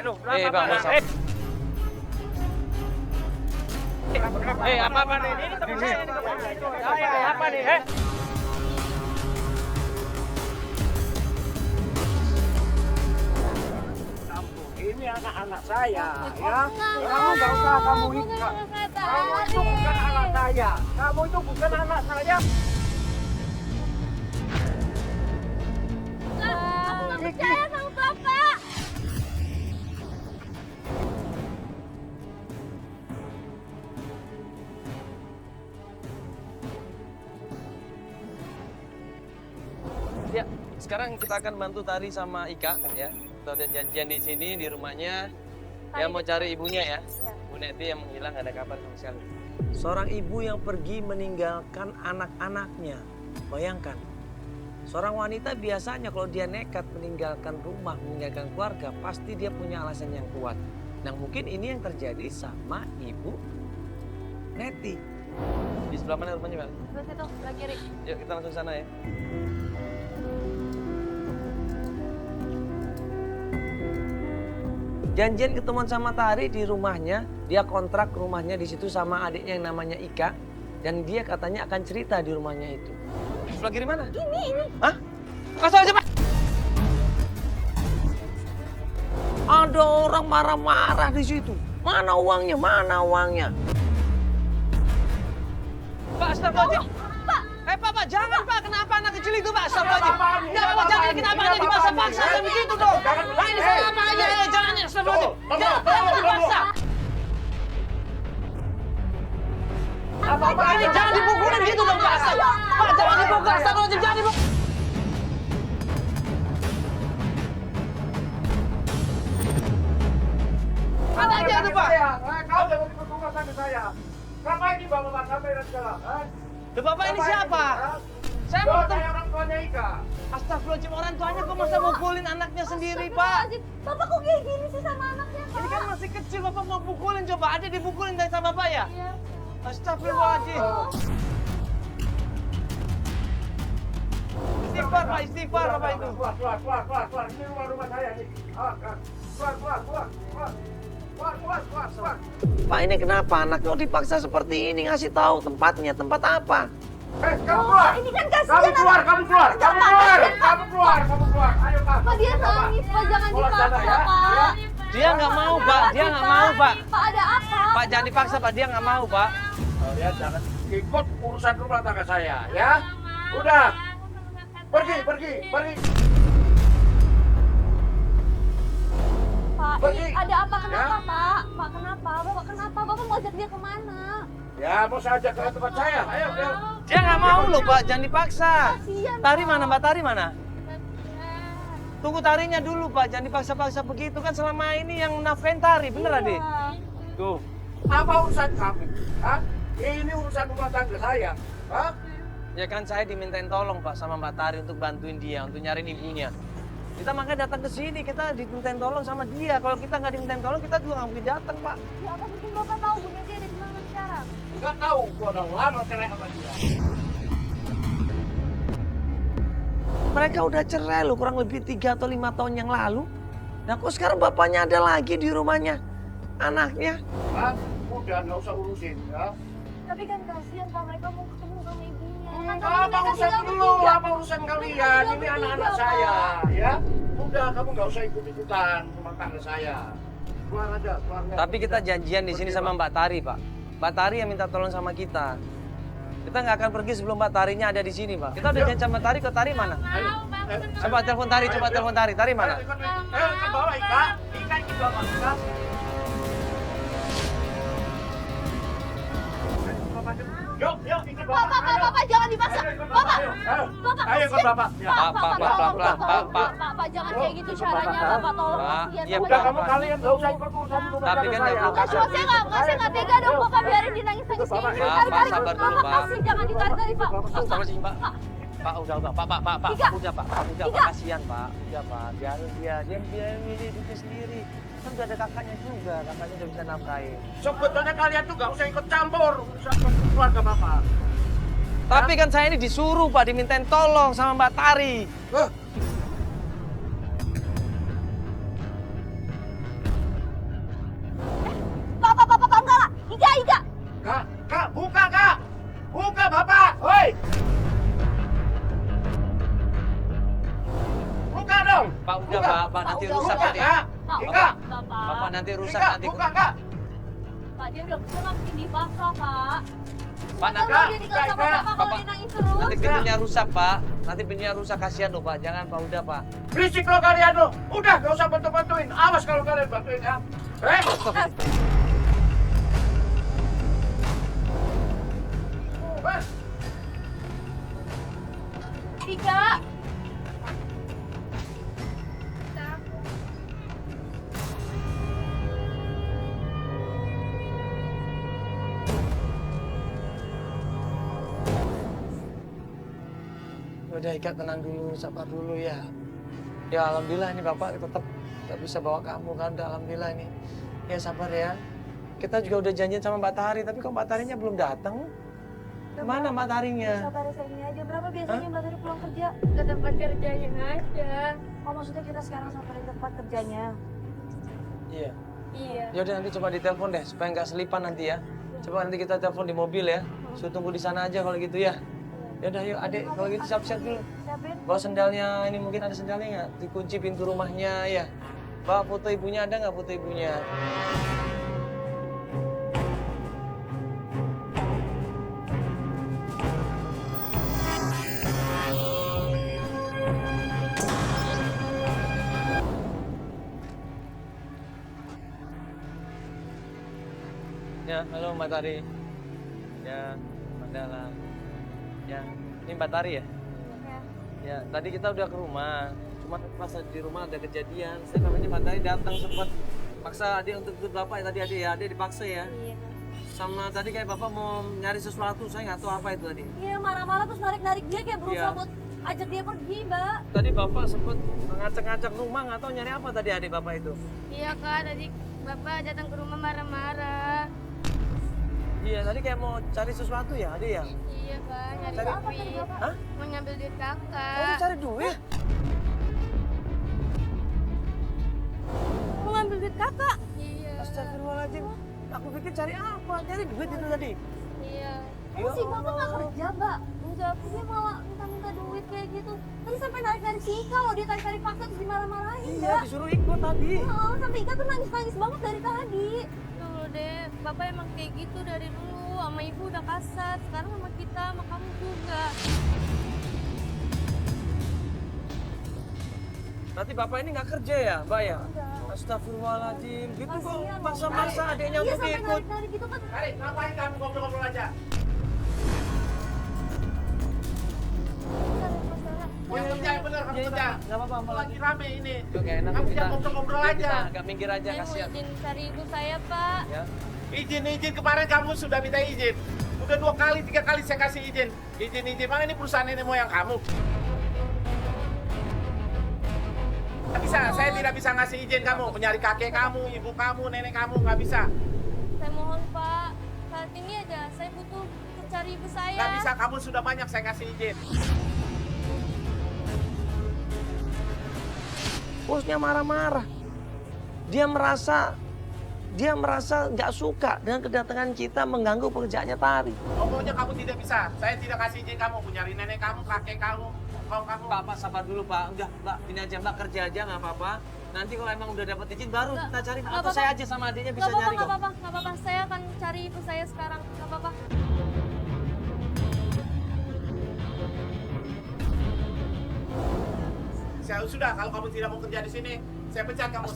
Aduh, Bang, masa? apa nih? Ini teman saya, ini teman saya. Apa nih, Ini anak-anak saya, ya. Kamu nggak usah kamu ikat. Kamu itu bukan anak saya. Kamu itu bukan anak saya. Aku nggak percaya sama Bapak. Ya, sekarang kita akan bantu Tari sama Ika ya. Kita udah janjian di sini di rumahnya. Ya mau cari ibunya ya. Bu Neti yang menghilang gak ada kabar sama sekali. Seorang ibu yang pergi meninggalkan anak-anaknya. Bayangkan. Seorang wanita biasanya kalau dia nekat meninggalkan rumah, meninggalkan keluarga, pasti dia punya alasan yang kuat. Nah mungkin ini yang terjadi sama ibu Neti. Di sebelah mana rumahnya, Mbak? Sebelah situ, sebelah kiri. Yuk kita langsung sana ya. Janjian ketemuan sama Tari di rumahnya, dia kontrak rumahnya di situ sama adiknya yang namanya Ika, dan dia katanya akan cerita di rumahnya itu. Sebelah kiri mana? Ini. Hah? Kasih aja, Pak. Ada orang marah-marah di situ. Mana uangnya? Mana uangnya? Pak, astagfirullahaladzim. Pak, jangan Pak. Kenapa anak kecil itu, Pak? Astagfirullahaladzim. Ya Allah, jangan. Kenapa anak dipaksa-paksa kayak begitu dong? Nah, ini salah apa aja? Jangan, astagfirullahaladzim. Jangan dipaksa. Apa ini? Jangan dipukulin gitu dong, Pak. Pak, jangan dipukul. Astagfirullahaladzim, jangan dipukul. Ada aja tuh, Pak. Kau jangan diperbuka sama saya. Ngapain ini bawa kamera segala? Loh, Bapak ini siapa? Saya mau ketemu. Saya orang tuanya Ika. Astagfirullahaladzim, orang tuanya kok masa mukulin anaknya sendiri, Pak? Bapak kok kayak gini sih sama anaknya, Pak? Ini kan masih kecil, Bapak mau pukulin. Coba ada dipukulin dari sama Bapak ya? Iya. Astagfirullahaladzim. Istighfar, Pak. Istighfar, Bapak itu. Keluar. Ini rumah saya nih. Keluar. Pak, ini kenapa anaknya dipaksa seperti ini? Ngasih tahu tempatnya. Tempat apa? Kamu keluar. Ini kan kasihan. Kamu keluar. Ayo, Pak. Pak, dia nangis, Pak. Jangan Keluar dipaksa, sana, ya. Pak. Dia nggak mau, Pak. Dia nggak mau, Pak. Pak, ada apa? Pak, jangan dipaksa, Pak. Dia nggak mau, Pak. Kalian jangan ikut urusan rumah tangga saya, ya. Udah. Pergi. Pak, Pergi. ini ada apa? Kenapa, Ya. Pak? Pak, kenapa? Bapak kenapa? Bapak mau ajak dia kemana? Ya, mau saya ajak ke tempat saya. Ayo. Dia nggak mau loh, Pak. Jangan dipaksa. Kasihan, Tari Pak. mana, Mbak? Tari mana? Tunggu Tarinya dulu, Pak. Jangan dipaksa-paksa begitu. Kan selama ini yang nafkain Tari. Bener, Iya. Adik? Tuh. Apa urusan kamu? Hah? Ini urusan rumah tangga saya. Hah? Ya kan saya dimintain tolong, Pak, sama Mbak Tari untuk bantuin dia, untuk nyariin ibunya. Kita makanya datang ke sini, kita dimintain tolong sama dia. Kalau kita nggak dimintain tolong, kita juga nggak mungkin datang, Pak. Ya, apa mungkin Bapak tahu Bu Neti ada di mana sekarang? Nggak tahu, gua udah lama cerai sama dia. Mereka udah cerai loh, kurang lebih 3 atau 5 tahun yang lalu. Nah, kok sekarang bapaknya ada lagi di rumahnya? Anaknya? Hah? Udah, nggak usah urusin, ya. Tapi kan kasihan, Pak. Mereka mau ketemu sama ibunya. Kan Apa mereka urusan tinggal dulu? bertiga. Apa urusan kalian? Ini anak-anak saya, ya. Udah, kamu nggak usah ikut-ikutan rumah tangga saya. Keluar aja. Tapi kita janjian di sini sama Mbak Tari, Pak. Mbak Tari yang minta tolong sama kita. Kita nggak akan pergi sebelum Mbak Tarinya ada di sini, Pak. Kita udah janji sama Tari, ke Tari mana? Coba telepon Tari, Tari mana? Ayo, ke bawah, Ika. Ika ikut bapak. Ika. Yuk, ikut bapak. Bapak, jangan dipaksa. Bapak, Ayo ikut bapak. Ya. Pak, Pak, jangan kayak gitu caranya, Bapak. Tolong, Pak, kasihan. iya, Udah, Pak. kamu kalian nggak usah ikut urusan rumah Tapi tangga kan saya. nggak perlu Saya nggak tega dong, Bapak. Biarin dia nangis-nangis kayak gini. Pak, Tarik-tarik. sabar dulu, Bapak, Pak. kasih, jangan ditarik-tarik, Pak. Astagfirullahaladzim, Pak. Pak, udah, Pak, Ika. udah, Pak, Ika. kasihan, Pak. Udah, Pak, biarin dia milih hidupnya sendiri. Kan udah ada kakaknya juga, kakaknya udah bisa nafkahin. Sebetulnya kalian tuh nggak usah ikut campur urusan keluarga bapak. Tapi kan saya ini disuruh, Pak, dimintain tolong sama Mbak Tari. Pak, nanti udah, rusak udah. nanti. Kak, Pak, Ika. udah, Bapak Pak. nanti rusak Ika, nanti. buka Kak. Pak, dia udah pulang sini Bapak, Pak. Pak, nanti, Kalau dia tinggal sama Ika, Bapak, kalau Bapak. dia nangis terus. nanti pintunya rusak, Pak. Nanti pintunya rusak, kasihan loh, Pak. Jangan, Pak. Udah, Pak. Berisik lo kalian lo. Udah, gak usah bantu-bantuin. Awas kalau kalian bantuin ya. Tiga. Udah, Ika, tenang dulu, sabar dulu ya. Ya, alhamdulillah ini Bapak tetap bisa bawa kamu kan. Udah, alhamdulillah ini. Ya, sabar ya. Kita juga udah janjian sama Mbak Tari, tapi kok Mbak Tarinya belum datang? Kemana Mbak Tarinya? Sabar saya ini aja. Berapa biasanya Mbak Tari pulang kerja? Ke tempat kerjanya aja. Oh maksudnya kita sekarang sampai di tempat kerjanya. Iya. Iya. Yaudah, nanti coba ditelepon deh, supaya nggak selipan nanti ya. Coba nanti kita telepon di mobil ya. Suruh tunggu di sana aja kalau gitu ya. Yaudah, yuk adik, kalau gitu siap-siap dulu. Siapin. Bawa sendalnya, ini mungkin ada sendalnya nggak? Dikunci pintu rumahnya ya. Bawa foto ibunya, ada nggak foto ibunya? Ya, halo Mbak Tari. Ya, Mandala. Ya, ini Mbak Tari ya? Ya, tadi kita udah ke rumah. Cuma pas di rumah ada kejadian. Saya namanya Mbak Tari datang sempat paksa adik untuk ikut Bapak ya tadi adik ya. Adik dipaksa ya. Iya. Sama tadi kayak Bapak mau nyari sesuatu, saya nggak tahu apa itu tadi. Iya marah-marah terus narik-narik dia kayak berusaha Iya. buat ajak dia pergi Mbak. Tadi Bapak sempat ngacak-ngacak rumah, nggak tahu nyari apa tadi adik Bapak itu. Iya Kak, tadi Bapak datang ke rumah marah-marah. Iya, tadi kayak mau cari sesuatu ya adik ya. Iya Kak, nyari Cari apa tadi duit. Bapak? Hah? Mau ngambil duit Oh, kakak. mau cari duit? Mau ngambil duit kakak? Iya. Astagfirullahaladzim. Aku pikir cari apa? Cari duit itu tadi. Iya. Emang si Bapak nggak kerja Mbak? Enggak, dia malah minta-minta duit kayak gitu. Tadi sampai narik-narik si Ika loh, dia tarik-tarik paksa terus dimarah-marahin Iya, Mbak. disuruh ikut tadi. Oh, sampai Ika tuh nangis-nangis banget dari tadi. Tuh deh, Bapak emang kayak gitu dari dulu. Sama ibu udah kasar, sekarang sama kita, sama kamu juga. Berarti Bapak ini nggak kerja ya, Mbak ya? Astagfirullahaladzim. Gitu kok Kasihan, maksa-maksa adiknya Iya untuk sampai ikut. narik-narik gitu kan. Hari, ngapain kamu ngobrol-ngobrol aja? Yang kerja yang bener, kamu kerja. Nggak apa-apa, Mbak. Lagi rame ini. Oke, enak Kamu kita. jangan ngobrol-ngobrol aja. Kita agak minggir aja, Saya mau kasihan. izin cari ibu saya, Pak. Ya. Izin kemarin kamu sudah minta izin. Udah 2 kali, 3 kali saya kasih izin. Izin, mana ini perusahaan ini moyang kamu? Nggak bisa, saya tidak bisa ngasih izin kamu. Mencari kakek kamu, ibu kamu, nenek kamu, nggak bisa. Saya mohon, Pak. Saat ini aja, saya butuh untuk cari ibu saya. Nggak bisa, kamu sudah banyak saya kasih izin. Bosnya marah-marah. Dia merasa nggak suka dengan kedatangan kita mengganggu pekerjaannya Tari. Pokoknya kamu tidak bisa. Saya tidak kasih izin kamu. Mencari nenek kamu, kakek kamu, kamu. Pak, sabar dulu Pak. Udah, Mbak, ini aja Mbak kerja aja nggak apa-apa. Nanti kalau emang udah dapat izin baru Nggak, kita cari. nggak Atau apa-apa. saya aja sama adiknya bisa Nggak apa-apa, nyari nggak kok. apa-apa, nggak apa-apa. Saya akan cari ibu saya sekarang. Nggak apa-apa. Saya sudah, kalau kamu tidak mau kerja di sini, saya pecat kamu.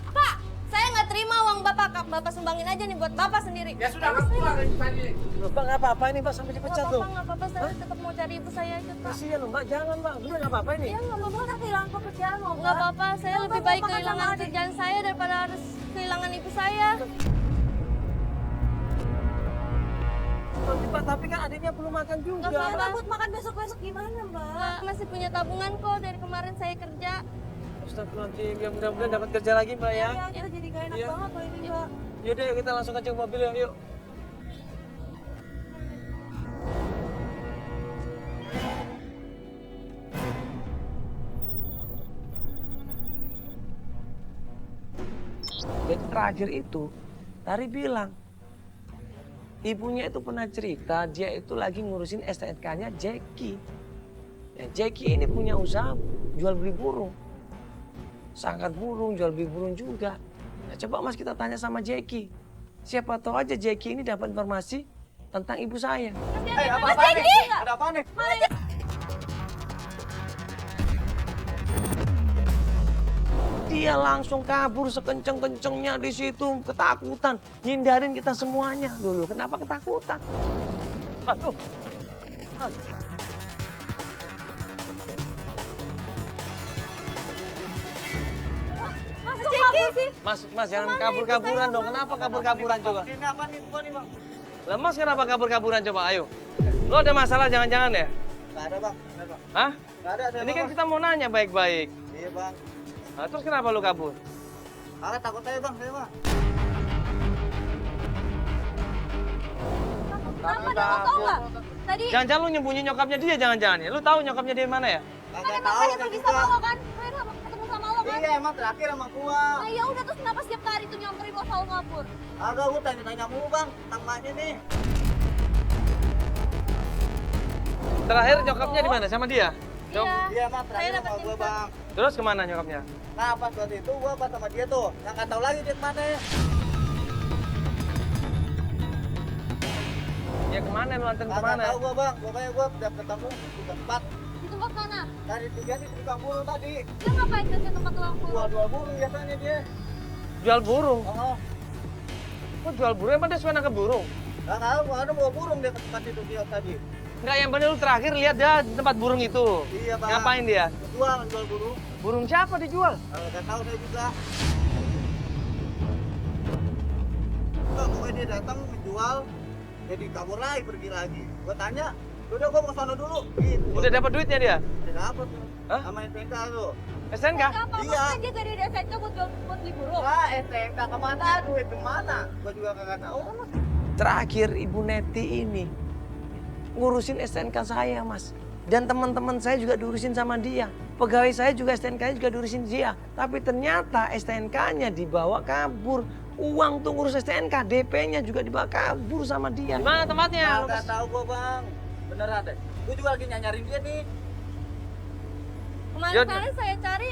Pak, saya nggak terima uang Bapak. Bapak sumbangin aja nih buat Bapak sendiri. Ya sudah, kamu keluar dari sini. Mbak nggak apa-apa ini Mbak sampai dipecat Nggak tuh. apa-apa, nggak apa-apa. Saya tetap mau cari ibu saya aja, Pak. Kasihan loh Mbak, jangan Mbak. Udah nggak apa-apa ini. Ya nggak apa-apa kan kehilangan pekerjaan loh Mbak. Nggak apa-apa, saya Nggak lebih apa-apa, baik kan kehilangan sama adik. kerjaan saya daripada harus kehilangan ibu saya. Mbak, tapi kan adiknya perlu makan juga. Nggak Ya apa-apa. Mbak buat makan besok-besok gimana Mbak? Mbak masih punya tabungan kok dari kemarin saya kerja. Astagfirullahaladzim, ya mudah-mudahan dapat kerja lagi Mbak ya. Ya kita jadi gak enak Iya. banget loh ini Mbak. Yaudah yuk kita langsung aja ke mobil ya, yuk. Jadi terakhir itu, Tari bilang, Ibunya itu pernah cerita dia itu lagi ngurusin STNK-nya Jackie. Ya, Jackie ini punya usaha jual beli burung. Sangkar burung, jual beli burung juga. Ya, coba Mas kita tanya sama Jackie. Siapa tahu aja Jackie ini dapat informasi tentang ibu saya. Apa nih? Ada apa nih? Dia langsung kabur sekenceng-kencengnya di situ, ketakutan, ngindarin kita semuanya. Dulu kenapa ketakutan? Aduh. Mas jangan kabur-kaburan dong. Kenapa kabur-kaburan coba? Ini apa nih? Bukan nih, Bang. Lah Mas kenapa kabur-kaburan coba? Ayo. Lo ada masalah jangan-jangan ya? Nggak ada, Bang. Nggak ada, Bang. Hah? Nggak ada. Ini kan kita mau nanya baik-baik. Iya, Bang. Nah, terus kenapa lo kabur? Aku takut aja, Bang. Saya, Bang. Kenapa dah, lo tau nggak? Tadi Jangan-jangan lu nyembunyi nyokapnya dia jangan-jangan ya? Lu tahu nyokapnya dia di mana ya? Nggak kan emang tahu saya saya pergi juga. sama lo kan? Saya udah ketemu sama lo kan? Iya, emang terakhir sama gua. Nah ya udah, terus kenapa setiap hari tuh nyamperin lo selalu ngabur? Agak gua tanya-tanya mulu, Bang. Tentang maknya nih. Terakhir nyokapnya di mana? Sama dia? Iya. Iya, Bang. Terakhir Saya sama dapat gua, info. Bang. Terus kemana nyokapnya? Nah, pas waktu itu gua pas sama dia tuh. Yang nggak tahu lagi dia kemana. Ya kemana lu anterin Nggak kemana? tahu gua, Bang. Pokoknya gua udah ketemu di tempat. Di tempat mana? Dari tiga di tukang burung tadi. Dia ngapain ke tempat tukang burung? Jual burung biasanya dia. Jual burung. Oh, Kok jual burung? Emang dia suka nangkep burung? nggak tahu. Ada bawa burung dia ke tempat itu dia tadi. Enggak, yang bener lu terakhir lihat dia di tempat burung itu. Iya, Bang. Ngapain dia? Jual burung. Burung siapa dijual? Nggak tahu saya juga. Enggak, pokoknya dia datang menjual, jadi kabur lagi, pergi lagi. Gua tanya, udah gua mau ke sana dulu. Gitu. Udah dapat duitnya dia? Udah dapet tuh. Hah? Sama STNK tuh. STNK? Apa? Iya. Maksudnya dia dari SNK buat beli burung? Wah, STNK kemana? Duit kemana? Gua juga kagak tahu. Terakhir Ibu Neti ini ngurusin STNK saya, Mas. Dan teman-teman saya juga diurusin sama dia. Pegawai saya juga STNK-nya juga diurusin dia. Tapi ternyata STNK-nya dibawa kabur. Uang tuh ngurus STNK, DP-nya juga dibawa kabur sama dia. Mana tempatnya? Kagak tahu gua, Bang. Beneran deh. Gua juga lagi nyari dia nih. Kemarin saya cari,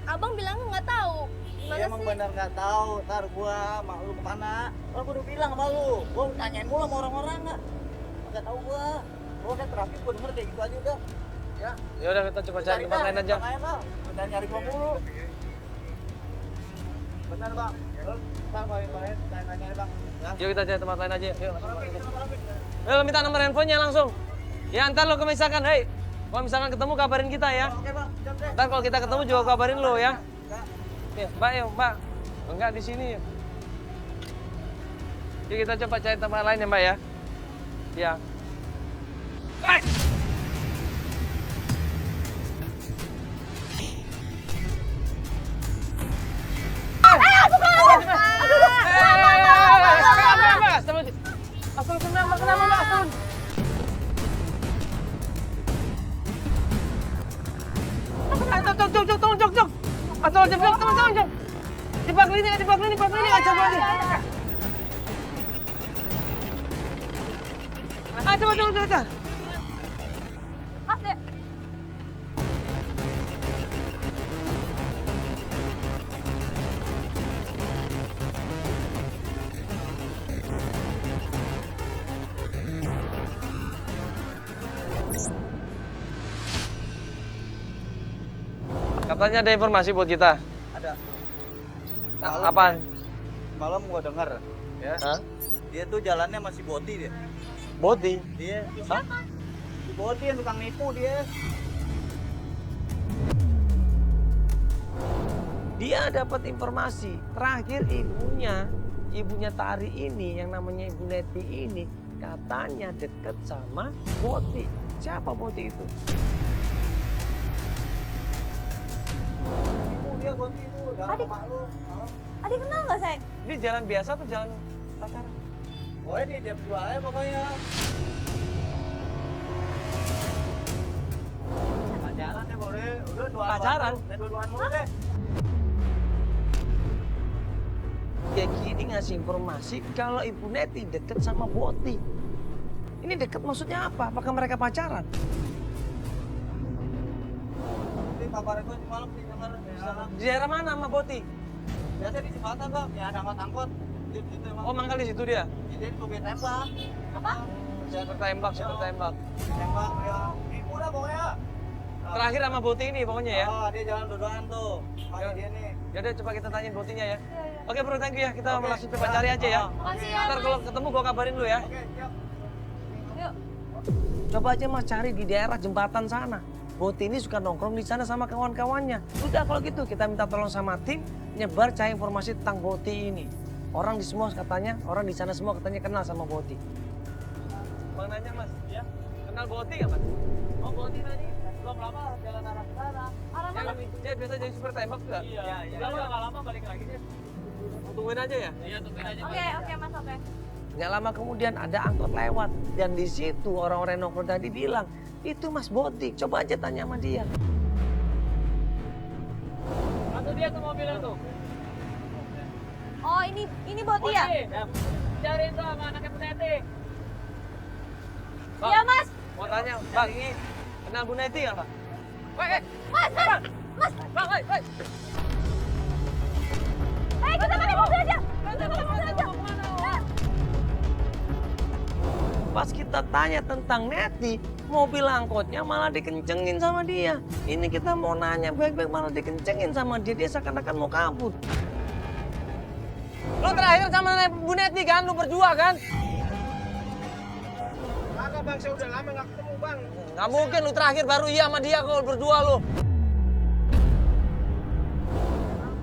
abang bilang nggak tahu. Iya, Mana emang sih? bener nggak tahu. Ntar gua sama lu kemana? Oh, gua udah bilang sama lu. Gua tanyain mulu sama orang-orang nggak. Nggak tahu gua. Gua kan terakhir gua denger kayak gitu aja udah. Ya. Ya udah kita coba cari tempat lain aja. Tempat lain lah. Udah nyari gua mulu. Bener, Bang. Bang, main-main, tanya-tanya, Bang. Ya. Yuk kita cari tempat lain aja. Yuk. Ayo minta nomor handphonenya langsung. Ya ntar lo misalkan, hei, kalau misalkan ketemu kabarin kita ya. Oke, Bang. Siap deh. Ntar kalau kita ketemu juga kabarin lo ya. Ya. Ya, Mbak, yuk, Mbak. Enggak di sini. Yuk kita coba cari tempat lain ya, Mbak ya. Ya. Hai! Coba. Mas deh. Katanya ada informasi buat kita. Ada. Apaan? Malam gua denger ya. Hah? Dia tuh jalannya masih boti dia. Body. Dia Hah? si boti yang tukang nipu dia. Dia dapat informasi terakhir ibunya Tari ini yang namanya Ibu Neti ini katanya deket sama Boti. Siapa Boti itu? Nipu dia boti itu. Udah Adik. sama lu. Adik kenal nggak, sayang? Ini jalan biasa atau jalan pacaran? Pokoknya dia jual aja pokoknya. Pacaran ya boleh. Udah dua Pacaran? Dua-duaan mulu deh. kayak gini ngasih informasi kalau Ibu Neti deket sama Boti. Ini deket maksudnya apa? Apakah mereka pacaran? Tapi kabar gue semalam di kamar Di daerah mana sama Boti? biasa di jembatan bang, ya ada angkot. Gitu emang. Oh, mangkal di situ dia? Jadi itu gue tembak. Apa? Tertembak, tertembak. Tembak ya. Ibu dah pokoknya. Terakhir sama Boti ini pokoknya ya? Oh, dia jalan dua-duaan tuh. Pakai dia nih. Yaudah coba kita tanyain Botinya ya. Iya, iya. Oke bro, thank you ya. Kita Oke. langsung coba cari aja ya. Makasih ya, Ntar Mas. kalau ketemu gua kabarin lu ya. Oke, siap. Yuk. Coba aja mas cari di daerah jembatan sana. Boti ini suka nongkrong di sana sama kawan-kawannya. Udah kalau gitu kita minta tolong sama tim nyebar cari informasi tentang Boti ini. Orang di semua katanya, orang di sana semua katanya kenal sama Boti. Bang nanya mas, ya kenal Boti nggak mas? Oh Boti tadi belum lama jalan arah ke sana. Arah mana? Dia biasa jadi super tembak juga. Iya. Dia nggak lama balik lagi dia. Tungguin aja ya? Iya tungguin aja. Oke, Mas, oke. Nggak lama kemudian ada angkot lewat dan di situ orang-orang nongkrong tadi bilang itu Mas Boti. Coba aja tanya sama dia. Atau dia tuh mobilnya tuh. Oh, ini Boti ya? Cariin tuh sama anaknya Bu Neti. Bang, Iya, Mas. mau tanya, Bang ini kenal Bu Neti nggak Bang? Mas, Mas. Mas. Bang, woi. Kita pakai mobil aja. Kita pakai mobil aja. Pas kita tanya tentang Neti, mobil angkotnya malah dikencengin sama dia. Ini kita mau nanya baik-baik malah dikencengin sama dia. Dia seakan-akan mau kabur. Lo terakhir sama Bu Neti kan? Lo berdua kan? Kagak bang, saya udah lama nggak ketemu bang. Nggak mungkin lu terakhir baru iya sama dia kalau berdua lu.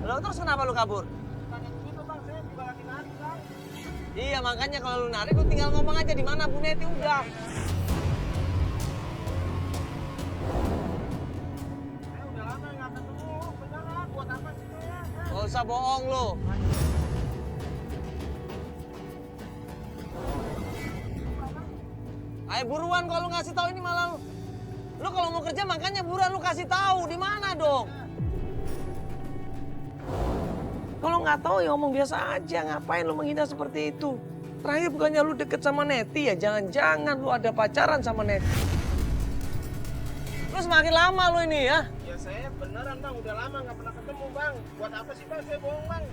Lo terus kenapa lu kabur? Tanya gitu bang, saya juga lagi nari bang. Iya makanya kalau lu narik lu tinggal ngomong aja di mana Bu Neti udah. Saya udah lama nggak ketemu. Beneran, buat apa sih saya? Gak usah bohong lu. Ayo buruan kalau lu ngasih tahu ini malah lu kalau mau kerja makanya buruan lu kasih tahu di mana dong. Kalau nggak tahu ya ngomong biasa aja, ngapain lu menghina seperti itu? Terakhir bukannya lu deket sama Neti ya, jangan-jangan lu ada pacaran sama Neti. Lu semakin lama lu ini ya. Ya saya beneran bang, udah lama nggak pernah ketemu bang. Buat apa sih bang, saya bohong bang.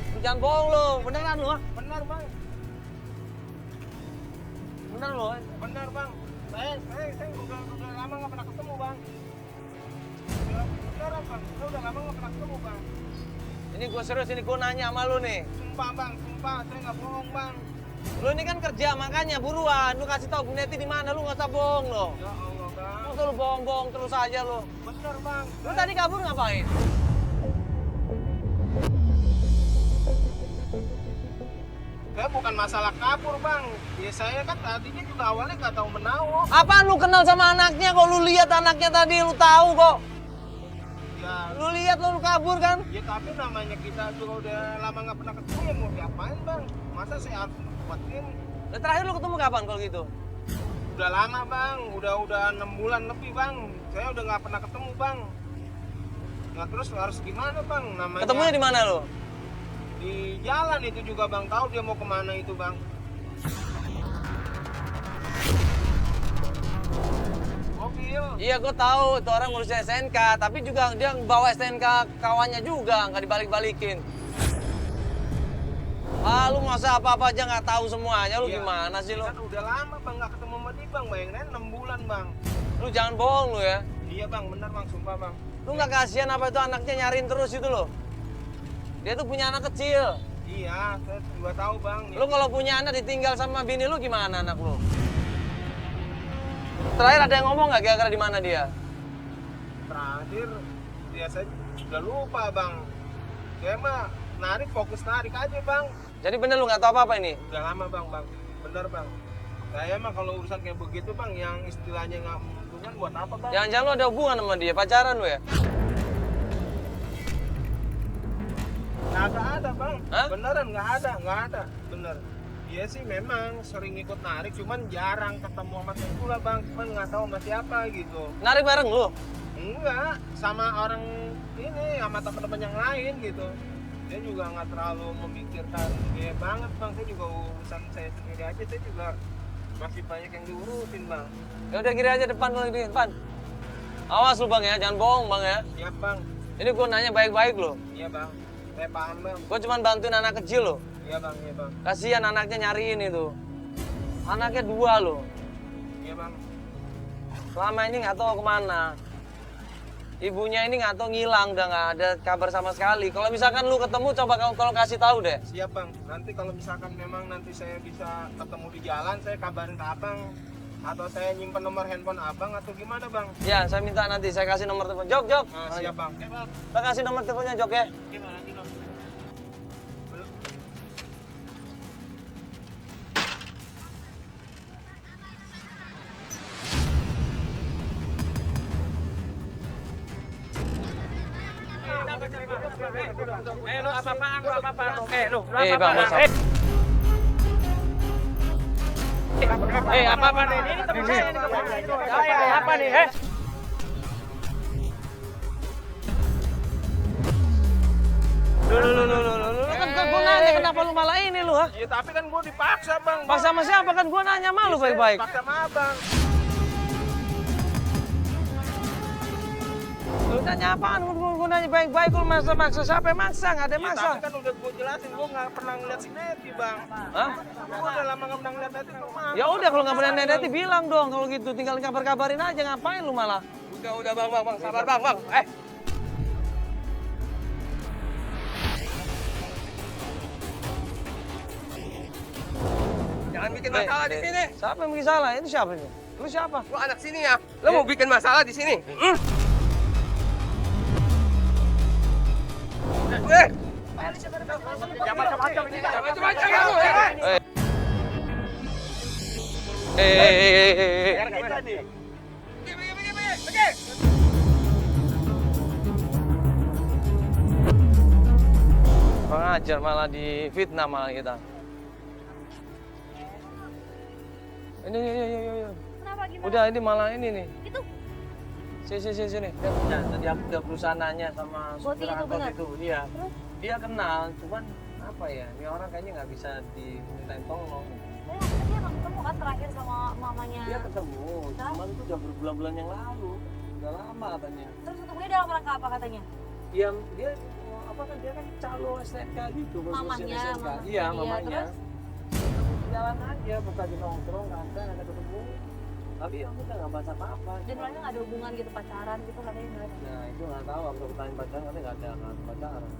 Lu jangan bohong lu, beneran lu. Bener bang, Bener lu. bener bang. Saya udah lama nggak pernah ketemu bang. Beneran bang, saya udah lama nggak pernah ketemu bang. Ini gue serius, ini gue nanya sama lu nih. Sumpah bang, sumpah saya nggak bohong bang. Lu ini kan kerja, makanya buruan. Lu kasih tahu Bu Neti di mana, lu nggak usah bohong lo. Ya Allah bang, Masa lu bohong-bohong terus aja lu. bener bang. Lu tadi kabur ngapain? Saya bukan masalah kabur bang. Ya saya kan tadinya juga awalnya nggak tahu menahu. Apaan lu kenal sama anaknya kok? Lu lihat anaknya tadi, lu tahu kok. Ya, Lu lihat lu kabur kan? ya tapi namanya kita juga udah lama nggak pernah ketemu ya mau diapain bang? Masa saya harus buatin? Lah terakhir lu ketemu kapan kalau gitu? Udah lama bang, udah 6 bulan lebih bang. Saya udah nggak pernah ketemu bang. Nah terus harus gimana bang? Namanya Ketemunya di mana lu? di jalan itu juga bang. Tahu dia mau kemana itu bang? Mobil. Iya gua tahu itu orang ngurus SNK, tapi juga dia bawa SNK kawannya juga, nggak dibalik-balikin. Ah lu masa apa-apa aja nggak tahu semuanya, lu Iya. gimana sih lu? Kan udah lama bang nggak ketemu sama dia bang. Bayangin 6 bulan bang. Lu jangan bohong lu ya. Iya bang, bener bang, sumpah bang. Lu nggak kasihan apa itu anaknya nyariin terus itu loh? Dia tuh punya anak kecil. Iya, saya juga tahu bang. Lu kalau punya anak ditinggal sama bini lu gimana anak lu? Terakhir ada yang ngomong nggak kira-kira di mana dia? Terakhir, ya saya udah lupa bang. Saya mah narik, fokus narik aja bang. Jadi bener lu nggak tahu apa-apa ini? Udah lama bang, bener bang. Saya mah kalau urusan kayak begitu bang, yang istilahnya nggak menguntungkan buat apa bang? Jangan-jangan lu ada hubungan sama dia, pacaran lu ya? Nggak ada bang, Hah? beneran nggak ada, bener. Iya sih memang sering ikut narik, cuman jarang ketemu sama saya pula bang. Cuman nggak tahu sama siapa gitu. Narik bareng lu? Enggak, sama orang ini, sama teman-teman yang lain gitu. Saya juga nggak terlalu memikirkan dia banget bang. Saya juga urusan saya sendiri aja. Saya juga masih banyak yang diurusin bang. Ya udah kiri aja depan lo di depan. Awas lu bang ya, jangan bohong bang ya. Siap bang. Ini gue nanya baik-baik loh. Iya bang. Saya paham bang. Gue cuma bantuin anak kecil loh. Iya bang. Iya bang. Kasihan anaknya nyariin itu. Anaknya 2 loh. Iya bang. Selama ini nggak tahu kemana. Ibunya ini nggak tahu ngilang, udah nggak ada kabar sama sekali. Kalau misalkan lu ketemu, coba kalau kasih tahu deh. Siap bang. Nanti kalau misalkan memang nanti saya bisa ketemu di jalan, saya kabarin ke abang. Atau saya nyimpen nomor handphone abang atau gimana bang? Ya, saya minta nanti saya kasih nomor telepon. Jok. Nah, siap bang. Kita kasih nomor teleponnya Jok ya. Gimana nanti bang? Lu apa-apaan, lu apa-apaan? Lu Bang, apa-apaan? Bos. Apa-apaan nih? Ini temen saya, ini temen saya. Apa nih, Lu kan gua nanya kenapa lu malah ini lu, ha? Iya tapi kan gue dipaksa bang. Paksa sama siapa kan gua nanya malu baik-baik. Paksa sama abang. Lu tanya apaan? Gua nanya baik-baik, lu maksa siapa yang maksa? Nggak ada yang Ya, maksa. tapi kan udah gue jelasin, gue nggak pernah ngeliat si Neti bang. Hah? Gue udah lama nggak pernah ngeliat Neti kemana. Ya udah kalau nggak pernah neti bilang dong kalau gitu. Tinggal kabar-kabarin aja, ngapain lu malah? Udah bang, sabar bang. Jangan bikin masalah di sini. Siapa yang bikin salah? Itu siapa ini? Lu siapa? Lu anak sini ya. Lu mau bikin masalah di sini? Jangan macam-macam ini. Jangan macam-macam kamu. Pengajar malah di fitnah malah kita. Ini. Kenapa gimana? Udah ini malah ini nih. Itu Sini. Tadi aku udah berusaha nanya sama supir itu angkot benar? itu. Iya. Terus? Dia kenal, cuman apa ya? Ini orang kayaknya nggak bisa dimintain tolong. dia emang ketemu kan terakhir sama mamanya. Dia ketemu, Hah? cuman itu udah berbulan-bulan yang lalu. Udah lama katanya. Terus ketemunya dalam rangka apa katanya? Dia apa kan dia kan calo STNK gitu, lulusin Mamanya, STNK. mamanya. Iya, Iya, mamanya. terus? Jalan aja, bukan di nongkrong, ada ketemu. Tapi aku udah nggak bahas apa-apa. Dan mereka nggak ada hubungan gitu pacaran gitu katanya nggak ada. Nah itu nggak tahu, aku bertanya pacaran, katanya nggak ada pacaran.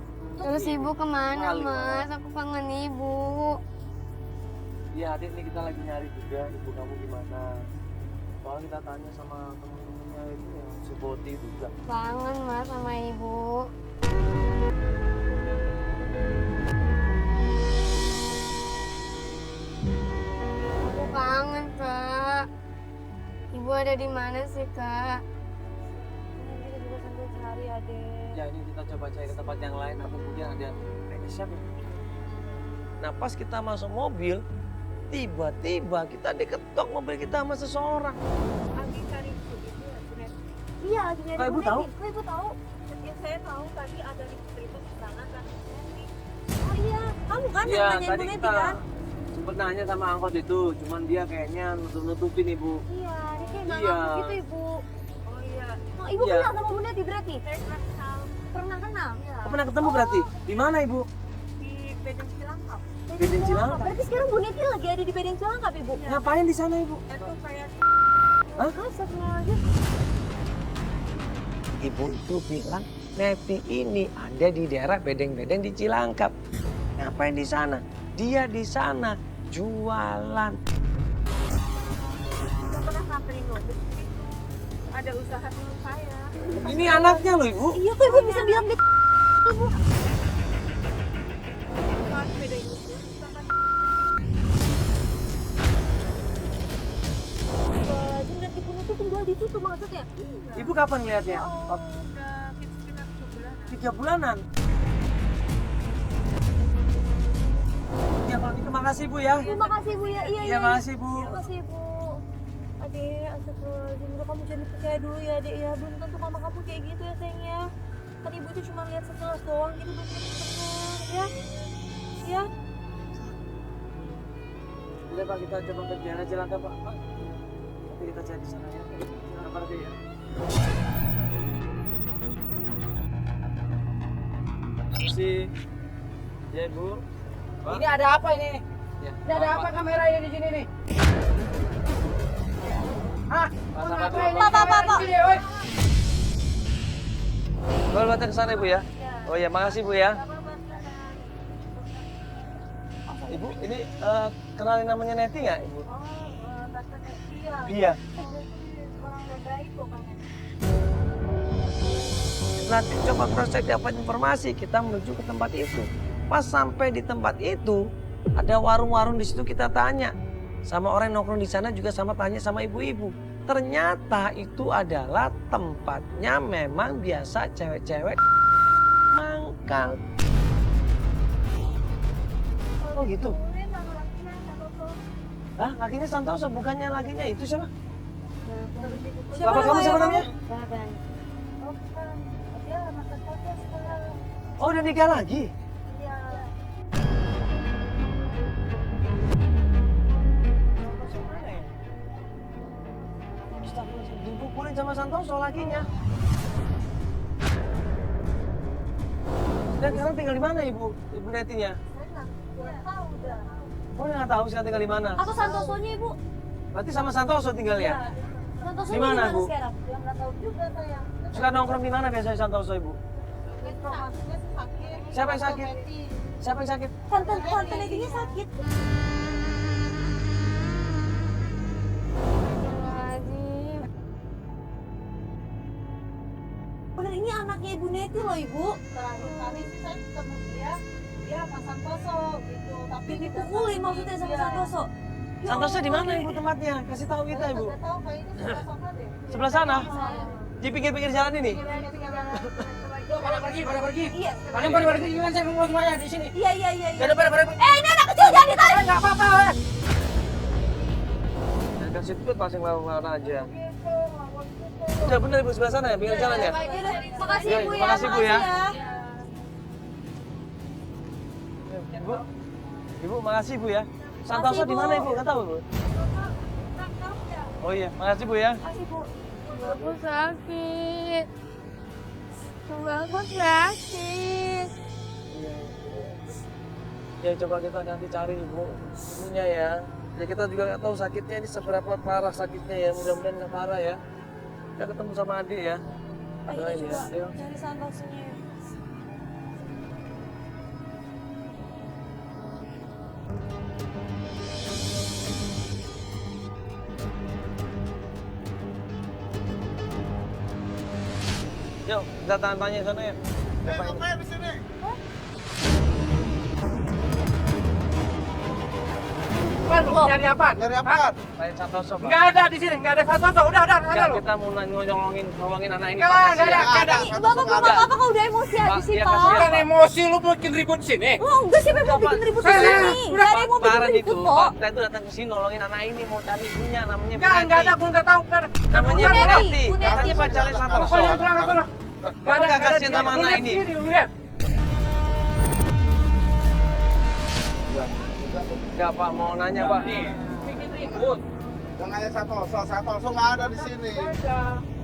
Terus ibu kemana Kali, mas? Aku kangen ibu. Iya adik, ini kita lagi nyari juga ibu kamu gimana. Soalnya kita tanya sama temen-temennya itu yang si Boti juga. Kangen mas sama ibu. Aku kangen kak. Ibu ada di mana sih kak? Kita juga sambil cari adek. Ya ini kita coba cari ke tempat yang lain atau kemudian ada siapa? Nah pas kita masuk mobil, tiba-tiba kita diketok mobil kita sama seseorang. Abi cari ibu ya, Bu Neti. Iya, lagi nyari Kok ibu Bu Neti. tahu? Kok ibu tahu? Ya, saya tahu tadi ada di itu di sana kan Bu Neti. Oh iya, kamu kan Iya yang nanyain tadi Bu Neti kita kan? sempet nanya sama angkot itu, cuman dia kayaknya nutup-nutupin ibu. Iya, dia kayak nggak Iya. ngaku gitu ibu. Oh iya, Oh, ibu Iya. kenal sama Bu Neti berarti? saya kenal Pernah kenal? ya Kamu pernah ketemu berarti? Di mana ibu? di Bedeng Cilangkap. Bedeng Cilangkap. Berarti sekarang Bu Neti lagi ada di Bedeng Cilangkap ibu? Ngapain di sana ibu? Itu kayak Astagfirullahaladzim. Ibu itu bilang Neti ini ada di daerah Bedeng-Bedeng di Cilangkap. Ngapain di sana? Dia di sana jualan. nggak pernah samperin loh. Itu ada usaha dulu saya. Ini anaknya loh ibu. Iya kok ibu bisa bilang dia ibu? Kan beda itu. Jadi Bu Neti tinggal di situ maksudnya? Ibu kapan lihatnya? Oh, udah sekitar 3 bulan. 3 bulanan. Ya kalau gitu makasih bu ya. Terima kasih Bu ya. Iya, Iya makasih bu. Terima kasih Bu. Adek, astagfirullahaladzim. Udah kamu jangan percaya dulu ya adek ya. Belum tentu mama kamu kayak gitu ya sayangnya. Kan ibu itu cuma lihat sekilas doang gitu belum tentu benar. Ya. Ya. Udah Pak, kita coba kerjaan aja lah Pak. Nanti kita cari di sana ya. Jangan pergi ya. Masih. Ya Ibu. Pak. Ini ada apa ini? Ya. Ini ada apa kamera ini di sini nih? Hah? Pak, sabar dulu, Ngapain Pak. ini kamera di sini, woi? Boleh datang ke sana Ibu ya? Oh ya, makasih Bu ya. Ibu, ini kenalin namanya Neti nggak Ibu? Iya. Nanti coba cross check dapat informasi, kita menuju ke tempat itu. Pas sampai di tempat itu, ada warung-warung di situ kita tanya. Sama orang yang nongkrong di sana juga sama tanya sama ibu-ibu. Ternyata itu adalah tempatnya memang biasa cewek-cewek mangkal. Oh gitu? Hah? Lakinya Santoso, bukannya lakinya itu siapa? Bapak kamu siapa namanya? Oh udah nikah lagi? Dipukulin sama Santoso lakinya. Dan sekarang tinggal di mana ibu Netinya? Oh nggak tahu sekarang tinggal di mana? Atau Santosonya ibu? Berarti sama Santoso tinggal ya? Santosonya Di mana, Bu? sekarang? Suka nongkrong di mana biasanya Santoso ibu? Siapa yang sakit? Siapa yang sakit? Tante Netinya sakit. Bener, ini anaknya Ibu Neti loh Ibu. Terakhir kali saya ketemu dia sama Santoso gitu. Tapi Dipukulin maksudnya sama Santoso. Santoso di mana ibu tempatnya? Kasih tahu kita ibu. nggak tahu kayaknya sebelah sana deh. Sebelah sana? Di pinggir-pinggir jalan ini? Pada pergi. Iya. Kalian pada pergi gimana saya mau semuanya di sini? Iya. Pada pergi. Ini anak kecil jangan ditarik. Enggak apa-apa. Jangan kasih ikut pasang lawan aja. Udah bener ibu sebelah sana ya, pinggir jalan ya? Makasih Iya, Ibu ya. makasih, Bu, ya. Ibu, ibu makasih bu ya. Santoso di mana ibu? Nggak tahu bu. Oh iya, makasih bu ya. Makasih Bu. Aku sakit. Aku sakit. Ya coba kita nanti cari ibu ibunya ya. Ya kita juga nggak tahu sakitnya ini seberapa parah sakitnya ya. Mudah-mudahan nggak parah ya. Kita ketemu sama adik ya. Doain ya. Ayo. Cari Santosonya. Yuk, kita tanya sana ya. Ngapain di sini? Nyari apa? Nyari apa? Lain Santoso pak. Enggak ada di sini, enggak ada Santoso. Udah, Enggak, lu. kita mau nolongin anak ini. Nggak Pak, ada, kasihan. nggak ada. Bapak belum apa-apa kok udah emosi Pak, habis sih iya, Pak. kasihan. Bukan emosi lu bikin ribut di sini. Oh enggak siapa yang mau bikin ribut di sini? Enggak ada yang mau bikin Kemarin itu, ribut kok. Pak, kita itu datang ke sini nolongin anak ini mau cari ibunya namanya Bu Enggak ada, Neti. aku enggak tahu. Enggak ada. Namanya Bu Bu Neti, Neti. Bu Neti. Katanya pacarnya Santoso. Pokoknya pulang ke sana. Bapak nggak kasihan sama anak ini. Lihat. Enggak Pak, mau nanya Pak. Bikin ribut. Jangan ada Santoso nggak ada di sini.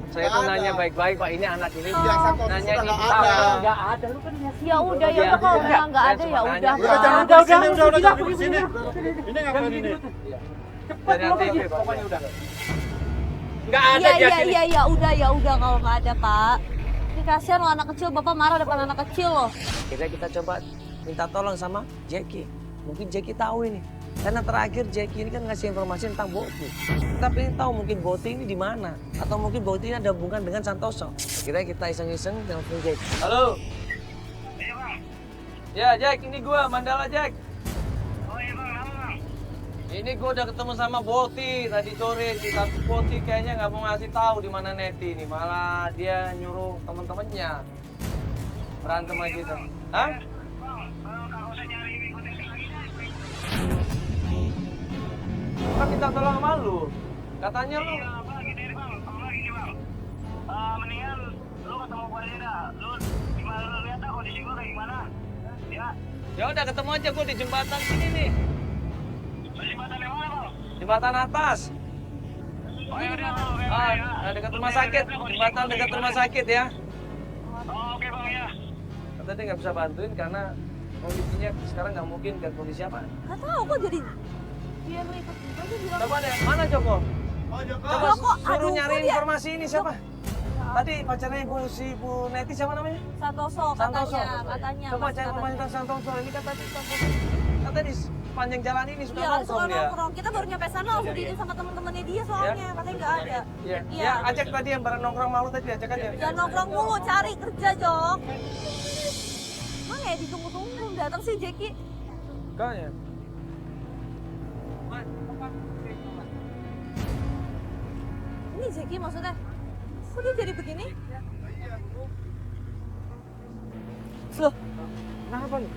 Saya tuh nanya baik-baik Pak, ini anak ini. Iya, Santoso Nanya sudah ini nggak tahu. ada. Enggak ada, lu kan lihat. Ya udah Iya, kalau iya. memang enggak Saya ada cuma ya nanya. udah. Udah, Pak. jangan udah, di sini, udah, udah pergi sini. sini. Ini ngapain ini? Dari nanti Pak. Pokoknya udah. Enggak ada dia sini. Iya udah kalau enggak ada Pak. Ini kasihan loh anak kecil, Bapak marah depan anak kecil loh. Kita coba minta tolong sama Jackie. Mungkin Jackie tahu ini. Karena terakhir Jackie ini kan ngasih informasi tentang Boti. Kita pengen tahu mungkin Boti ini di mana. Atau mungkin Boti ini ada hubungan dengan Santoso. Kira kita iseng-iseng telepon Jack. Halo. Iya bang. Ya Jack, ini gua Mandala Jack. Oh iya bang, ini gua udah ketemu sama Boti tadi sore. Si satu Boti kayaknya nggak mau ngasih tahu di mana Neti ini. Malah dia nyuruh teman-temannya berantem aja gitu. Hah? Kan minta tolong sama lu. Katanya lu. Mendingan lu ketemu gua aja dah. Lu gimana lu lihat dah kondisi gua kayak gimana? Ya. Ya udah ketemu aja gue di jembatan sini nih. Jembatan yang mana, Bang? Jembatan atas. Oh ya udah, dekat rumah sakit. Jembatan dekat rumah sakit ya. Oh, oke, Bang ya. Kata dia nggak bisa bantuin karena kondisinya sekarang nggak mungkin ke kondisi apa. Nggak tahu kok jadi dia ikut juga dia bilang. Coba deh, mana Joko? Oh, Joko. Coba Joko, suruh aduh, nyari kok dia- informasi ini siapa? Tadi pacarnya Bu Neti siapa namanya? Santoso Santoso. katanya. Coba Mas, cari informasi tentang Santoso. Ini kata di Santoso. Kata di sepanjang jalan ini sudah Iya, nongkrong suka dia. nongkrong. Kita baru nyampe sana langsung diizin sama temen-temennya dia soalnya. Katanya nggak ada. Iya. Iya. Ya, ajak tadi yang bareng nongkrong malu tadi ajak aja. Jangan nongkrong mulu, cari kerja, Jok. Mana ya ditunggu-tunggu belum datang sih, Jeki? Enggak ya. Ini Jeki maksudnya. Kok dia jadi begini? Loh, Kenapa lu?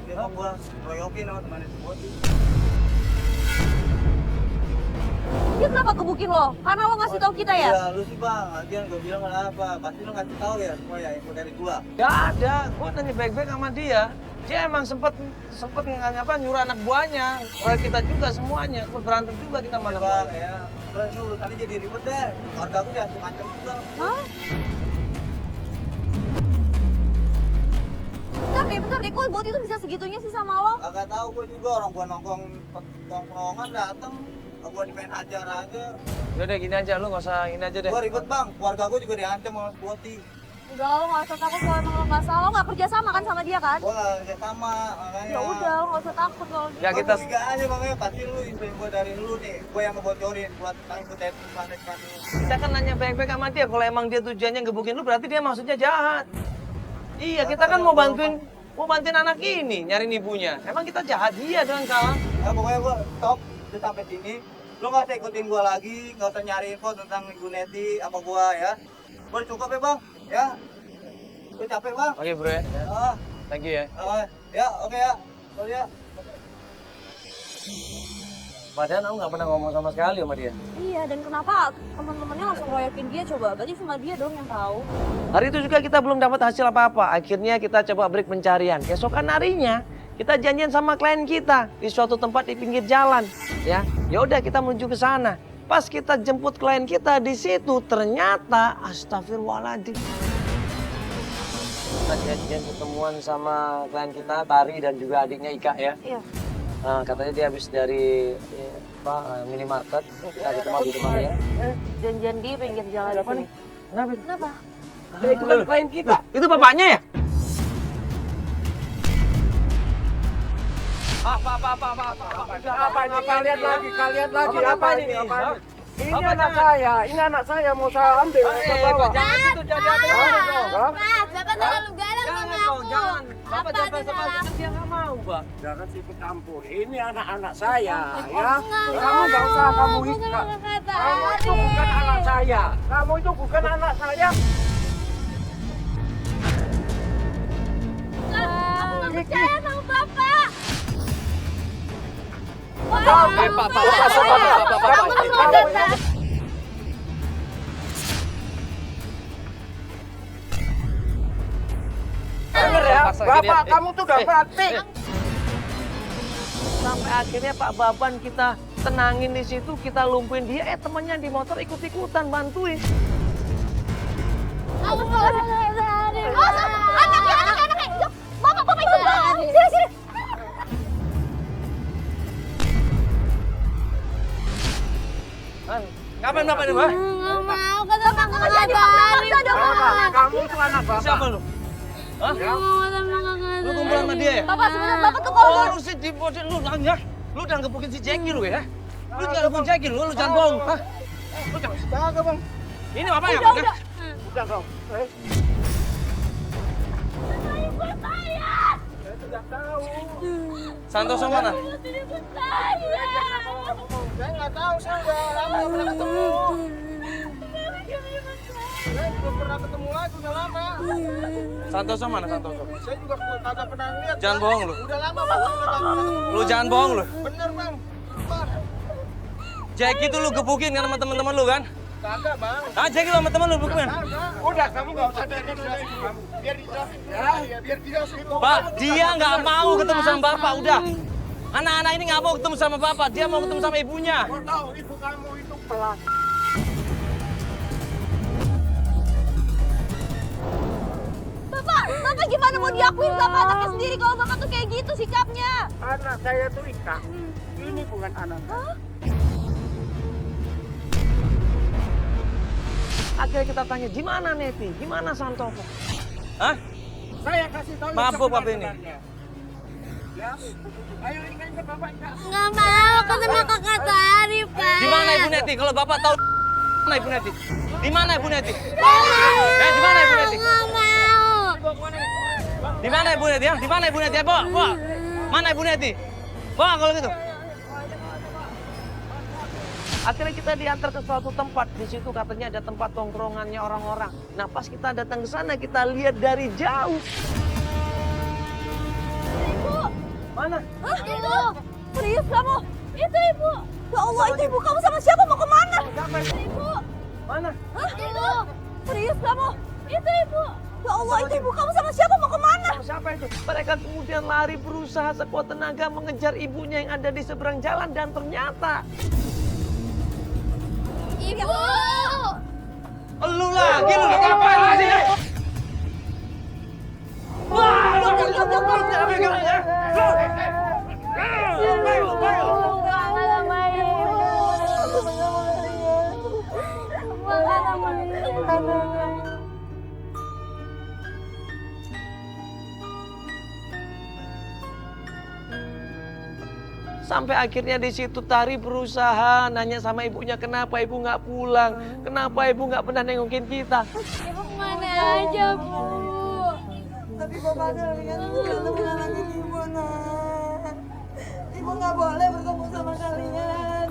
Dia mau gua royokin sama temannya si Boti. dia kenapa gebukin lo? Karena lo ngasih tahu kita ya? Iya, lu sih bang, lagian gua bilang kenapa? Pasti lu ngasih tahu ya semua ya info dari gua. Gak ada. Gua nanya baik-baik sama dia. Dia emang sempet nyuruh anak buahnya, proyek kita juga semuanya. Berantem juga kita Bang, malam. ya. Terus lu tadi jadi ribet deh. Keluarga aku ya macam juga. Hah? Bentar deh, kok Boti itu bisa segitunya sih sama lo? Agak tahu gua juga orang gua nongkrongan dateng. Gua dimain hajar aja. Udah gini aja, lu gak usah ini aja deh. Gua ribet bang, keluarga gua juga diancam sama si Boti. Udah, lo nggak usah takut kalau emang lo nggak salah. Lo nggak kerja sama kan sama dia kan? Gua gak sama, makanya. Ya udah, lo nggak usah takut kalau gitu. Ya kita Tiga aja makanya pasti lu info gua dari lu nih. Gua yang ngebocorin buat tentang ikut planet lu. kita kan nanya baik-baik sama dia. Kalau emang dia tujuannya ngebukin lu, berarti dia maksudnya jahat. Iya, kita kan mau bantuin anak ini nyariin ibunya. Emang kita jahat dia dengan kalah. Ya pokoknya gua stop udah sampai sini. Lu gak usah ikutin gua lagi, gak usah nyari info tentang Ibu Neti apa gua ya. Gua udah cukup ya bang, ya. Gua capek bang. Oke bro ya, Ah, thank you ya. ya oke ya. Oh ya. Padahal aku nggak pernah ngomong sama sekali sama dia. Iya, dan kenapa teman-temannya langsung royokin dia coba? Berarti cuma dia dong yang tahu. Hari itu juga kita belum dapat hasil apa-apa. Akhirnya kita coba break pencarian. Keesokan harinya kita janjian sama klien kita di suatu tempat di pinggir jalan. Ya udah kita menuju ke sana. Pas kita jemput klien kita di situ, ternyata astagfirullahaladzim. Kita janjian ketemuan sama klien kita, Tari dan juga adiknya Ika ya. Iya. Nah, katanya dia habis dari minimarket. Kita ketemu di rumahnya. Janjian di pinggir jalan di sini. Kenapa? Kenapa? Itu kan klien kita. Itu bapaknya ya? Apa ini? Kalian lagi apa ini? Ini anak saya mau saya ambil. Saya bawa. Jangan itu jadi apa dong? Bapak terlalu galak sama aku. Jangan. Bapak Apa jangan itu sama salah? dia nggak mau, Pak. Jangan ikut campur. Ini anak-anak saya, ya. Kamu nggak usah kamu ikat. Kamu itu bukan anak saya. Kamu itu bukan anak saya. Aku nggak percaya sama Bapak. Dengar ya, Bapak kamu tuh udah mati. Sampai akhirnya Pak Baban kita tenangin di situ, kita lumpuhin dia. Temannya di motor ikut-ikutan bantuin. Anaknya. Bapak ikut dong. Sini. Ngapain Bapak ini, Pak? Nggak mau kata Bapak Jadi ngabarin. Kamu itu anak Bapak. Siapa lu? Hah? Nggak mau kata Bapak Lu kumpul sama dia ya? Bapak sebenarnya Bapak tuh kalau Oh, lu sih di body lu ya? Lu udah ngebukin si Jackie lu ya? Lu jangan ngebukin Jackie lu jangan bohong. Hah? Lu jangan. Kagak bang. Ini apa ya, Bang? Udah kau. Saya tidak tahu. Santoso mana? Saya nggak tahu. Saya udah lama nggak pernah ketemu. Saya belum pernah ketemu lagi udah lama. Santoso mana Santoso? Saya juga kagak pernah lihat. Jangan bohong lu. Udah lama bang. Udah lama ketemu. Lu jangan bohong lu. Bener bang. Bang. Jackie tuh lu gebukin kan sama teman-teman lu kan? Kagak, Bang. Aja gitu sama temen lu berhubungan. Udah, kamu nggak usah dari kamu. Biar dijelasin. Ya, biar dijelasin. Pak, dia nggak mau ketemu sama bapak, udah. Anak-anak ini nggak mau ketemu sama bapak, dia mau ketemu sama ibunya. Kau tahu ibu kamu itu pelan. Bapak gimana mau diakuin sama anaknya sendiri kalau bapak tuh kayak gitu sikapnya? Anak saya tuh Ika. Ini bukan anak. Akhirnya kita tanya, gimana Neti? Gimana Santoso? Hah? Saya kasih tahu yang Mabuk apa ini? sebenarnya. Ya. Ayo ingat Bapak Ika. Nggak mau ketemu kakak Tari, Pak. Di mana Ibu Neti? Kalau bapak tahu mana Ibu Neti? Di mana Ibu Neti? Di mana Ibu Neti? Nggak mau. Di mana Ibu Neti? Di mana Ibu Neti? Bawa. Mana Ibu Neti? Bawa kalau gitu. Akhirnya kita diantar ke suatu tempat. Di situ katanya ada tempat tongkrongannya orang-orang. Nah, pas kita datang ke sana, kita lihat dari jauh. Ibu, Mana? hah? Ibu, serius kamu? Itu ibu. Ya Allah, itu ibu kamu sama siapa mau kemana? Ibu, Mana? hah? Ibu, serius kamu? Itu ibu. Ya Allah, itu ibu kamu sama siapa mau kemana? Siapa itu? Mereka kemudian lari berusaha sekuat tenaga mengejar ibunya yang ada di seberang jalan dan ternyata Ibu. lu lagi lu ngapain di sini? Sampai akhirnya di situ Tari berusaha nanya sama ibunya kenapa ibu nggak pulang, kenapa ibu nggak pernah nengokin kita. Ibu kemana aja, Bu? Tapi bapak kalian ketemu lagi ibu nak. Ibu nggak boleh bertemu sama kalian.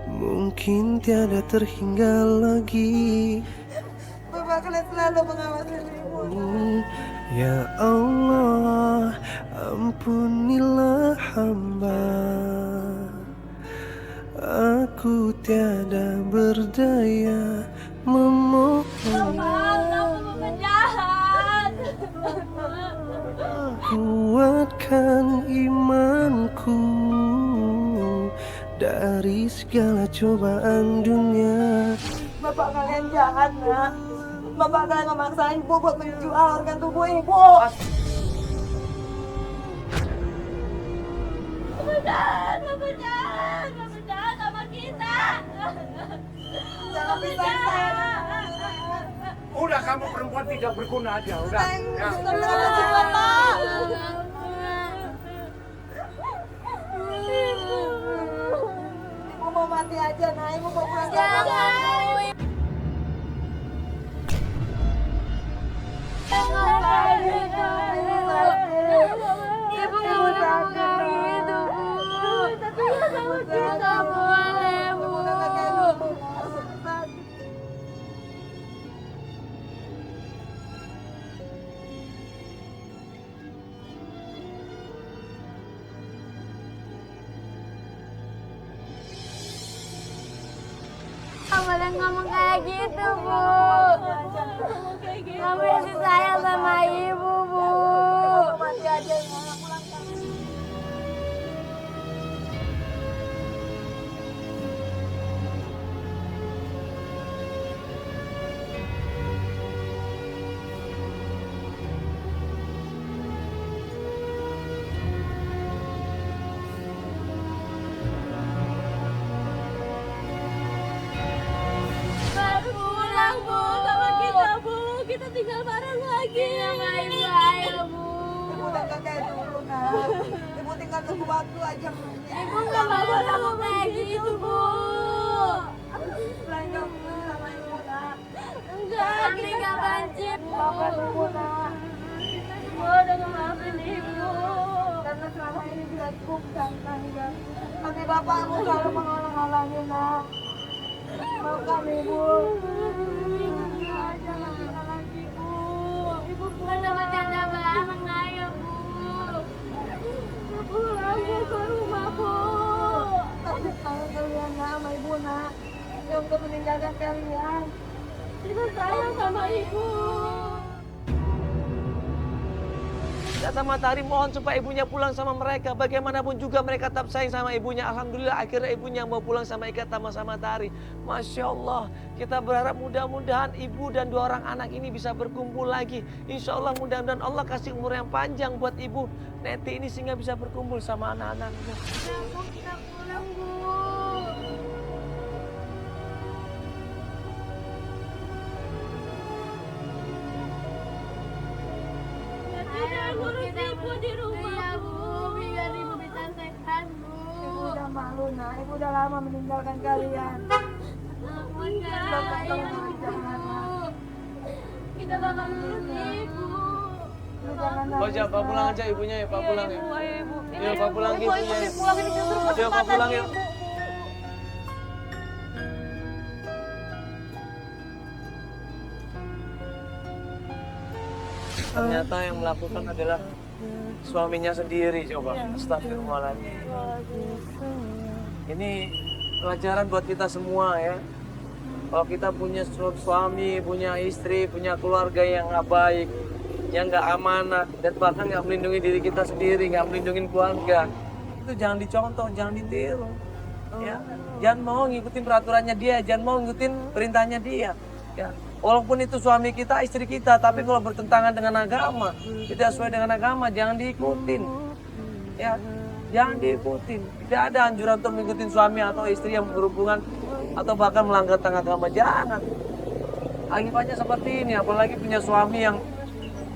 Mungkin tiada terhingga lagi. Bapak kalian selalu mengawasi ibu. Ya Allah, ampunilah hamba. Aku tiada berdaya memohon. Kuatkan imanku dari segala cobaan dunia. Bapak kalian jahat nak. Bapak kalian memaksain ibu buat menjual organ tubuh ibu. Bapak jahat sama kita. Jangan pisahin saya. Udah kamu perempuan tidak berguna aja, udah. Ya. Bapak. Ibu mau mati aja nah. Ibu mau pulang ke rumah. Ibu nggak boleh gitu, Bu. Tapi kita boleh, Bu. Nggak boleh ngomong kayak gitu, Bu. Kamu masih sayang sama ibu, Bu. Mati aja. Baru pulang, Bu, sama kita, Bu. Kita tinggal bareng lagi. Sama ibu ayo, Bu. Ibu udah gak kayak dulu nak. Ibu tinggal tunggu waktu aja. Ibu nggak boleh ngomong kayak gitu, Bu. Belanja sama ibu nak. Enggak, kami nggak benci, Bu. Maafkan ibu nak. Ibu udah ngemaafin ibu. Karena selama ini tidak cukup kan kan. Tapi bapakmu selalu menghalang-halangi nak. Maafkan ibu. Jangan lagi, Bu. Ibu udah bercanda bareng, ayo, Bu. Pulang, Bu, ke rumah, Bu. Tapi kalau kalian nak sama ibu nak. Ya untuk meninggalkan kalian. Kita sayang sama ibu. Kata Matahari mohon supaya ibunya pulang sama mereka. Bagaimanapun juga mereka tetap sayang sama ibunya. Alhamdulillah akhirnya ibunya mau pulang sama Ika sama Matahari. Masya Allah. Kita berharap mudah-mudahan ibu dan 2 orang anak ini bisa berkumpul lagi. Insya Allah mudah-mudahan Allah kasih umur yang panjang buat ibu Neti ini sehingga bisa berkumpul sama anak-anaknya. Bu, kita pulang, Bu. Tidak ngurus ibu di rumah. Iya, Bu. Biar ibu bisa sehat, Bu. Ibu udah malu nak, ibu udah lama meninggalkan kalian. Kita bakal ngurus ibu. Ibu jangan Oh nangis. Pak pulang aja ibunya ya, Pak pulang ya. Ayo ibu. Iya Pak pulang Ibu, ibunya. ibu pulang ini justru Ayo Pak kesempatan pulang ya. ibu. Ternyata yang melakukan adalah suaminya sendiri, coba. Astagfirullahaladzim. Ini pelajaran buat kita semua ya. Kalau kita punya suami, punya istri, punya keluarga yang nggak baik, yang nggak amanah, dan bahkan nggak melindungi diri kita sendiri, nggak melindungi keluarga, itu jangan dicontoh, jangan ditiru. Ya, jangan mau ngikutin peraturannya dia, jangan mau ngikutin perintahnya dia. Ya, walaupun itu suami kita, istri kita, tapi kalau bertentangan dengan agama, tidak sesuai dengan agama, jangan diikutin. Ya, jangan diikutin. Tidak ada anjuran untuk mengikuti suami atau istri yang berhubungan atau bahkan melanggar tengah agama. Jangan. Akibatnya seperti ini, apalagi punya suami yang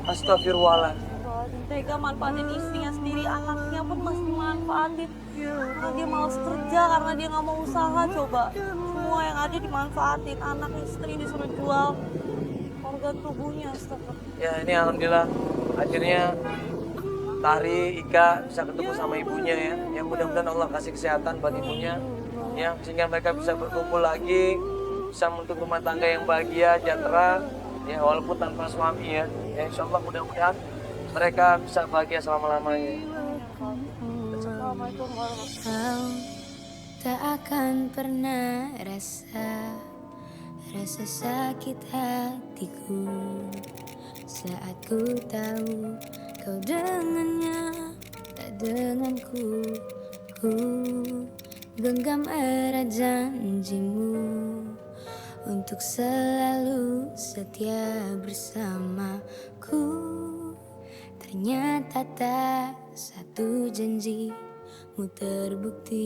astagfirullahaladzim. Tega manfaatin istrinya sendiri, anaknya pun masih dimanfaatin. Karena dia malas kerja, karena dia nggak mau usaha, coba. Semua yang ada dimanfaatin, anak istri disuruh jual organ tubuhnya. Astagfirullah. Ya ini alhamdulillah akhirnya Tari, Ika bisa ketemu sama ibunya ya. Yang mudah-mudahan Allah kasih kesehatan buat ibunya. Ya, sehingga mereka bisa berkumpul lagi, bisa membentuk rumah tangga yang bahagia, sejahtera, ya walaupun tanpa suami ya. Ya insya Allah mudah-mudahan mereka bisa bahagia selama-lamanya. Assalamualaikum warahmatullahi wabarakatuh. Kau tak akan pernah rasa sakit hatiku saat ku tahu kau dengannya tak denganku. Ku genggam erat janjimu untuk selalu setia bersamaku. Ternyata tak satu janjimu terbukti.